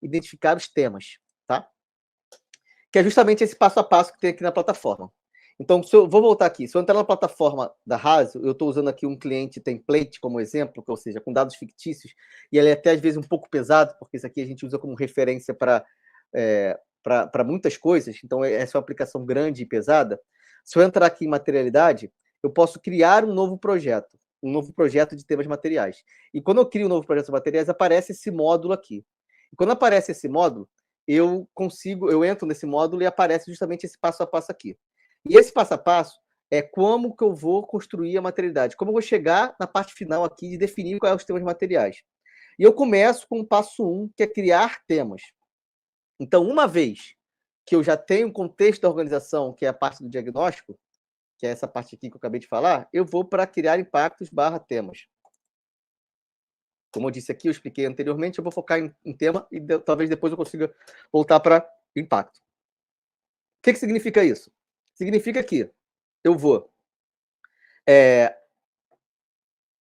identificar os temas, tá? Que é justamente esse passo a passo que tem aqui na plataforma. Então, vou voltar aqui. Se eu entrar na plataforma da Raso, eu estou usando aqui um cliente template como exemplo, ou seja, com dados fictícios, e ele é até às vezes um pouco pesado, porque isso aqui a gente usa como referência para muitas coisas, então essa é uma aplicação grande e pesada. Se eu entrar aqui em materialidade, eu posso criar um novo projeto de temas materiais. E quando eu crio um novo projeto de materiais, aparece esse módulo aqui. E quando aparece esse módulo, eu entro nesse módulo e aparece justamente esse passo a passo aqui. E esse passo a passo é como que eu vou construir a materialidade, como eu vou chegar na parte final aqui de definir quais são os temas materiais. E eu começo com o passo 1, que é criar temas. Então, uma vez que eu já tenho o contexto da organização, que é a parte do diagnóstico, que é essa parte aqui que eu acabei de falar, eu vou para criar impactos / temas. Como eu disse aqui, eu expliquei anteriormente, eu vou focar em tema e talvez depois eu consiga voltar para impacto. O que significa isso? Significa que eu vou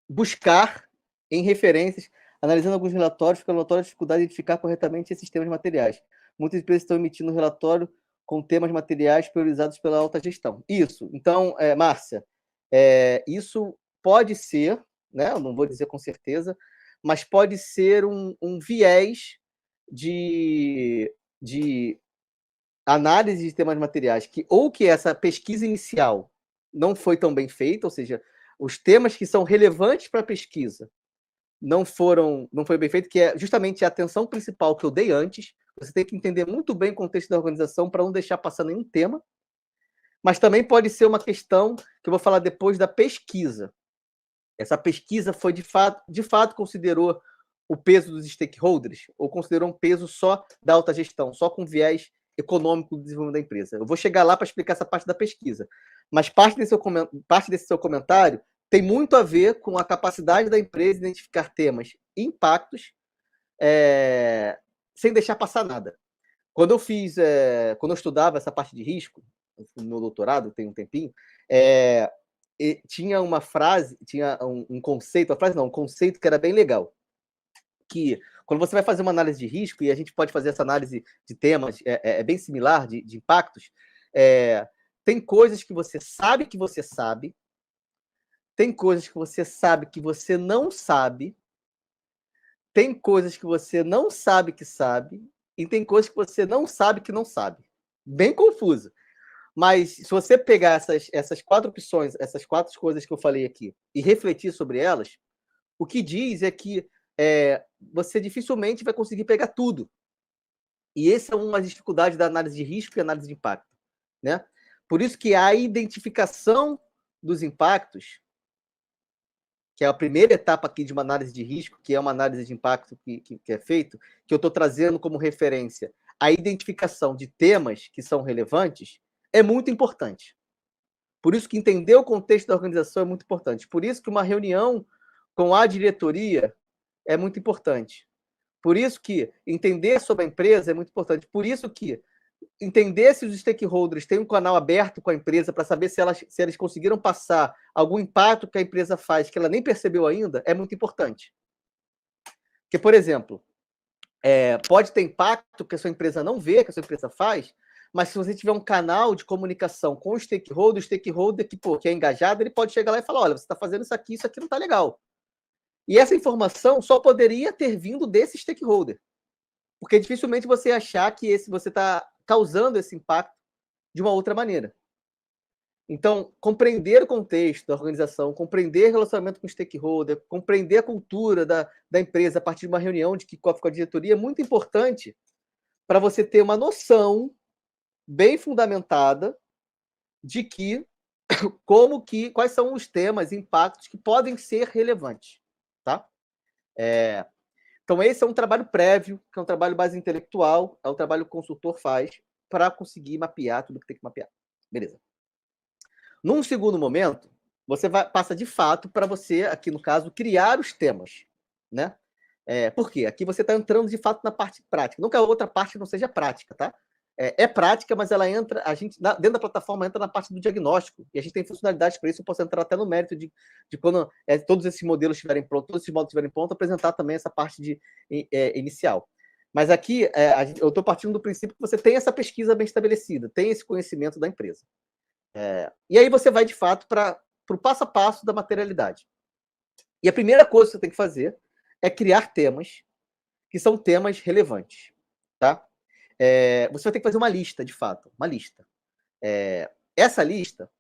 buscar em referências, analisando alguns relatórios, porque o relatório é dificuldade de identificar corretamente esses temas materiais. Muitas empresas estão emitindo um relatório com temas materiais priorizados pela alta gestão. Isso. Então, Márcia, isso pode ser, né? Eu não vou dizer com certeza, mas pode ser um viés de análise de temas materiais, que essa pesquisa inicial não foi tão bem feita, ou seja, os temas que são relevantes para a pesquisa não foi bem feito, que é justamente a atenção principal que eu dei antes. Você tem que entender muito bem o contexto da organização para não deixar passar nenhum tema, mas também pode ser uma questão que eu vou falar depois da pesquisa. Essa pesquisa foi de fato considerou o peso dos stakeholders ou considerou um peso só da alta gestão, só com viés econômico do desenvolvimento da empresa. Eu vou chegar lá para explicar essa parte da pesquisa, mas parte desse seu comentário tem muito a ver com a capacidade da empresa de identificar temas e impactos sem deixar passar nada. Quando eu estudava essa parte de risco, no meu doutorado, tem um tempinho, tinha uma frase, tinha um conceito, um conceito que era bem legal, que quando você vai fazer uma análise de risco, e a gente pode fazer essa análise de temas, bem similar, de impactos, tem coisas que você sabe, tem coisas que você sabe que você não sabe, tem coisas que você não sabe que sabe, e tem coisas que você não sabe que não sabe. Bem confuso. Mas se você pegar essas 4 opções, essas 4 coisas que eu falei aqui, e refletir sobre elas, o que diz é que você dificilmente vai conseguir pegar tudo. E essa é uma das dificuldades da análise de risco e análise de impacto, né? Por isso que a identificação dos impactos, que é a primeira etapa aqui de uma análise de risco, que é uma análise de impacto que é feito, que eu estou trazendo como referência a identificação de temas que são relevantes, é muito importante. Por isso que entender o contexto da organização é muito importante. Por isso que uma reunião com a diretoria é muito importante. Por isso que entender sobre a empresa é muito importante. Por isso que entender se os stakeholders têm um canal aberto com a empresa para saber se eles conseguiram passar algum impacto que a empresa faz que ela nem percebeu ainda é muito importante. Porque, por exemplo, pode ter impacto que a sua empresa não vê, que a sua empresa faz, mas se você tiver um canal de comunicação com o stakeholder que é engajado, ele pode chegar lá e falar, olha, você está fazendo isso aqui não está legal. E essa informação só poderia ter vindo desse stakeholder. Porque dificilmente você achar que você está causando esse impacto de uma outra maneira. Então, compreender o contexto da organização, compreender o relacionamento com o stakeholder, compreender a cultura da empresa a partir de uma reunião de kickoff com a diretoria é muito importante para você ter uma noção bem fundamentada de quais são os temas e impactos que podem ser relevantes, tá? Então, esse é um trabalho prévio, que é um trabalho mais intelectual, é um trabalho que o consultor faz para conseguir mapear tudo que tem que mapear. Beleza. Num segundo momento, você passa de fato para você, aqui no caso, criar os temas, né? Por quê? Aqui você está entrando de fato na parte prática. Não que a outra parte não seja prática, tá? É prática, mas ela entra, dentro da plataforma entra na parte do diagnóstico, e a gente tem funcionalidades para isso, eu posso entrar até no mérito de quando todos esses modelos estiverem prontos, todos esses módulos estiverem prontos, apresentar também essa parte inicial. Mas aqui, eu estou partindo do princípio que você tem essa pesquisa bem estabelecida, tem esse conhecimento da empresa. E aí você vai, de fato, para o passo a passo da materialidade. E a primeira coisa que você tem que fazer é criar temas que são temas relevantes. Tá? Você vai ter que fazer uma lista, de fato, uma lista. Essa lista,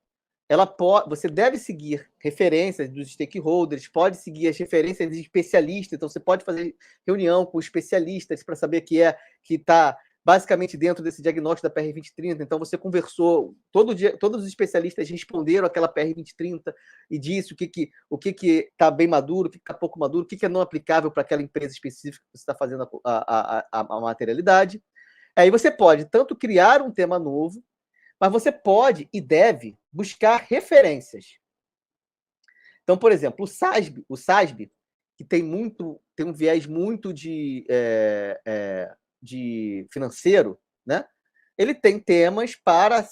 você deve seguir referências dos stakeholders, pode seguir as referências de especialistas, então você pode fazer reunião com especialistas para saber que está basicamente dentro desse diagnóstico da PR 2030, então você conversou, todos os especialistas responderam aquela PR 2030 e disse o que está bem maduro, o que está pouco maduro, o que é não aplicável para aquela empresa específica que você está fazendo a materialidade. Aí você pode tanto criar um tema novo, mas você pode e deve buscar referências. Então, por exemplo, o SASB, que tem um viés muito de financeiro, né? Ele tem temas para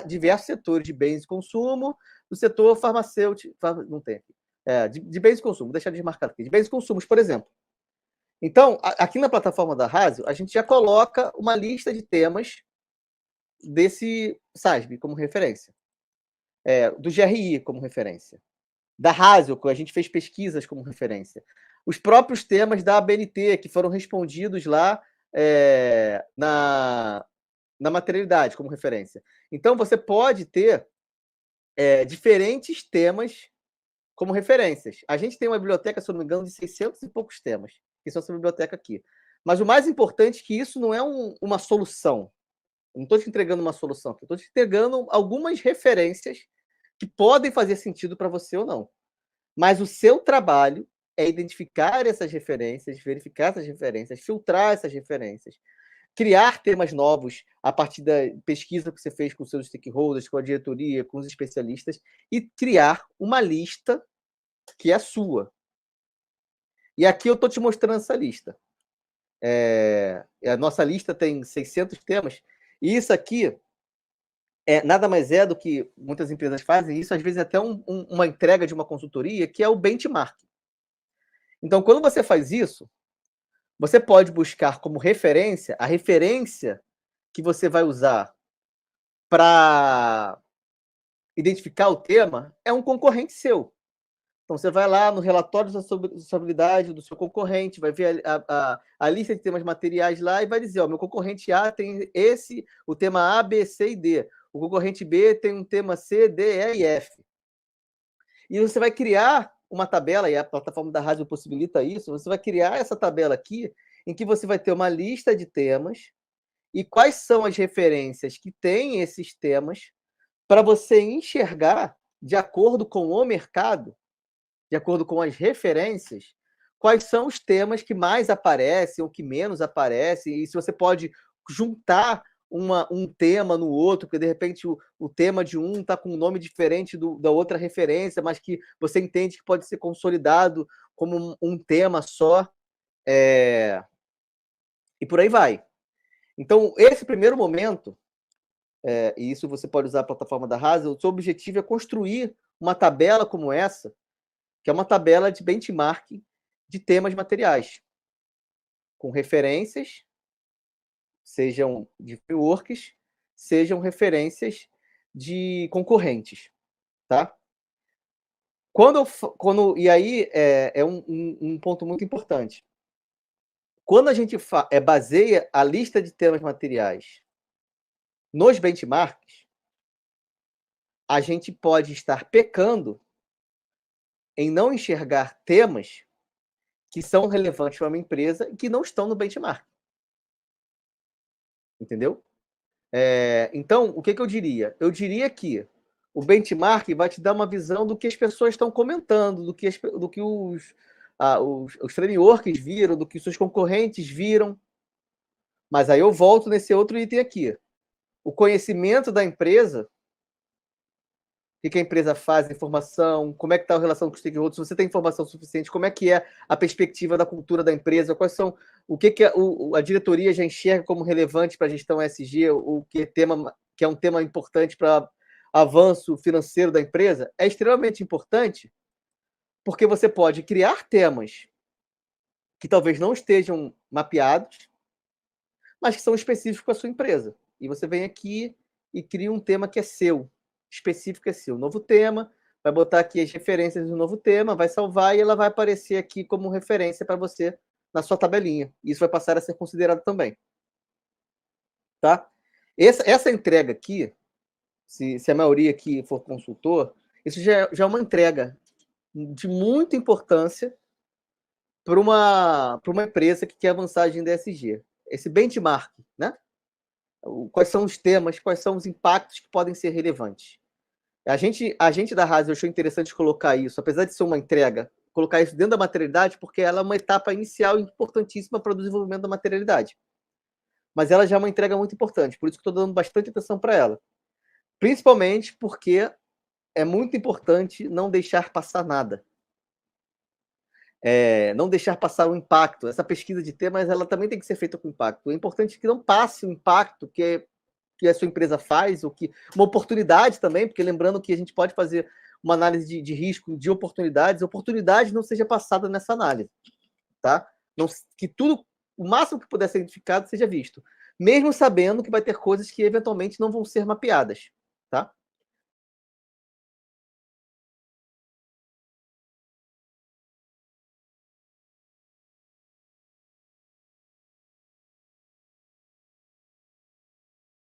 diversos setores de bens de consumo, do setor farmacêutico, não tem aqui, de bens de consumo, deixa eu desmarcar aqui, de bens de consumo, por exemplo. Então, aqui na plataforma da Rasio, a gente já coloca uma lista de temas desse SASB como referência, do GRI como referência, da Rasio, que a gente fez pesquisas como referência, os próprios temas da ABNT, que foram respondidos lá na materialidade como referência. Então, você pode ter diferentes temas como referências. A gente tem uma biblioteca, se eu não me engano, de 600 e poucos temas, que são essa biblioteca aqui. Mas o mais importante é que isso não é uma solução. Eu não estou te entregando uma solução, eu estou te entregando algumas referências que podem fazer sentido para você ou não. Mas o seu trabalho é identificar essas referências, verificar essas referências, filtrar essas referências, criar temas novos a partir da pesquisa que você fez com seus stakeholders, com a diretoria, com os especialistas, e criar uma lista que é sua. E aqui eu estou te mostrando essa lista. A nossa lista tem 600 temas, e isso aqui nada mais é do que muitas empresas fazem, isso às vezes é até uma entrega de uma consultoria, que é o benchmark. Então, quando você faz isso, você pode buscar como referência, a referência que você vai usar para identificar o tema é um concorrente seu. Então, você vai lá no relatório de sustentabilidade do seu concorrente, vai ver a lista de temas materiais lá e vai dizer, meu concorrente A tem o tema A, B, C e D. O concorrente B tem um tema C, D, E e F. E você vai criar uma tabela, e a plataforma da Rasio possibilita isso, você vai criar essa tabela aqui, em que você vai ter uma lista de temas e quais são as referências que têm esses temas para você enxergar, de acordo com o mercado, de acordo com as referências, quais são os temas que mais aparecem ou que menos aparecem, e se você pode juntar um tema no outro, porque de repente o tema de um está com um nome diferente da outra referência, mas que você entende que pode ser consolidado como um tema só, e por aí vai. Então, esse primeiro momento, e isso você pode usar a plataforma da Rasio, o seu objetivo é construir uma tabela como essa, que é uma tabela de benchmark de temas materiais, com referências, sejam de frameworks, sejam referências de concorrentes, tá? E aí é um ponto muito importante. Quando a gente baseia a lista de temas materiais nos benchmarks, a gente pode estar pecando em não enxergar temas que são relevantes para uma empresa e que não estão no benchmark. Entendeu? Então, o que eu diria? Eu diria que o benchmark vai te dar uma visão do que as pessoas estão comentando, do que os frameworks viram, do que seus concorrentes viram. Mas aí eu volto nesse outro item aqui. O conhecimento da empresa, o que a empresa faz, a informação, como é que está a relação com os stakeholders, se você tem informação suficiente, como é que é a perspectiva da cultura da empresa, quais são, o que a diretoria já enxerga como relevante para a gestão ESG, que é um tema importante para avanço financeiro da empresa, é extremamente importante, porque você pode criar temas que talvez não estejam mapeados, mas que são específicos para a sua empresa. E você vem aqui e cria um tema que é seu, específico é seu. Novo tema, vai botar aqui as referências do novo tema, vai salvar e ela vai aparecer aqui como referência para você na sua tabelinha. Isso vai passar a ser considerado também. Tá? Essa entrega aqui, se a maioria aqui for consultor, isso já é uma entrega de muita importância para uma empresa que quer avançar em DSG. Esse benchmark, né? Quais são os temas, quais são os impactos que podem ser relevantes. A gente da Rasa achou interessante colocar isso, apesar de ser uma entrega, colocar isso dentro da materialidade, porque ela é uma etapa inicial importantíssima para o desenvolvimento da materialidade. Mas ela já é uma entrega muito importante, por isso que estou dando bastante atenção para ela. Principalmente porque é muito importante não deixar passar nada. Não deixar passar o impacto. Essa pesquisa de temas, ela também tem que ser feita com impacto. É importante que não passe o impacto que a sua empresa faz, ou que uma oportunidade também, porque lembrando que a gente pode fazer uma análise de risco, de oportunidades, oportunidade não seja passada nessa análise, tá? Não, que tudo, o máximo que puder ser identificado, seja visto. Mesmo sabendo que vai ter coisas que eventualmente não vão ser mapeadas, tá?